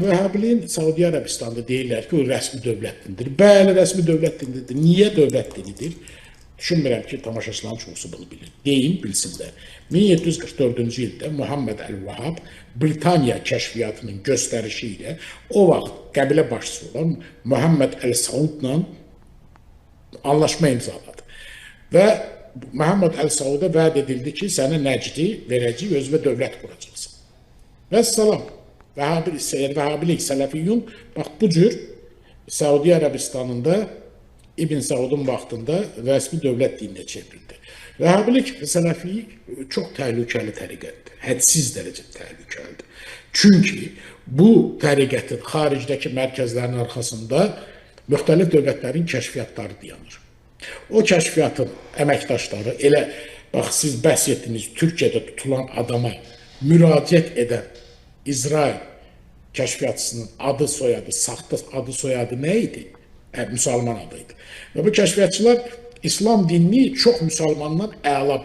Vəhhabiliyin Səudiyyə Ərəbistanında deyirlər ki, o rəsmi dövlət dinidir. Bəli, rəsmi dövlət dinidir. Niyə dövlət dinidir? Düşünmürəm ki, tamaşaçıların çoxusu bunu bilir. Deyin, bilsinlər. 1744-cü ildə Muhammed Əl-Vahhab Britaniya kəşfiyyatının göstərişi ilə o vaxt qəbilə başçısı olan Muhammed Əl-Saudla anlaşma imzaladı. Və Muhammed Əl-Sauda vəd edildi ki, sənə Nəcdi verəcək, özünə dövlət quracaqsan. Və salam. Vəhhabilik, Sələfiyyun, bax bu cür Səudiyyə Ərəbistanında İbn Saudun vaxtında rəsmi dövlət dininə çevrildi. Vəhhabilik, Sələfiylik çox təhlükəli təriqətdir, hədsiz dərəcədə təhlükəlidir. Çünki bu təriqətin xaricdəki mərkəzlərin arxasında müxtəlif dövlətlərin kəşfiyyatları dayanır. O kəşfiyyatın əməkdaşları, elə bax siz bəhs etdiniz, Türkiyədə tutulan adama müraciət edən İsrail kəşfiyyatçısının adı, soyadı, saxta adı, soyadı nə idi? Müsəlman adıydı. Və bu kəşfiyyatçılar İslam dinini çox müsəlmandan əla bilir.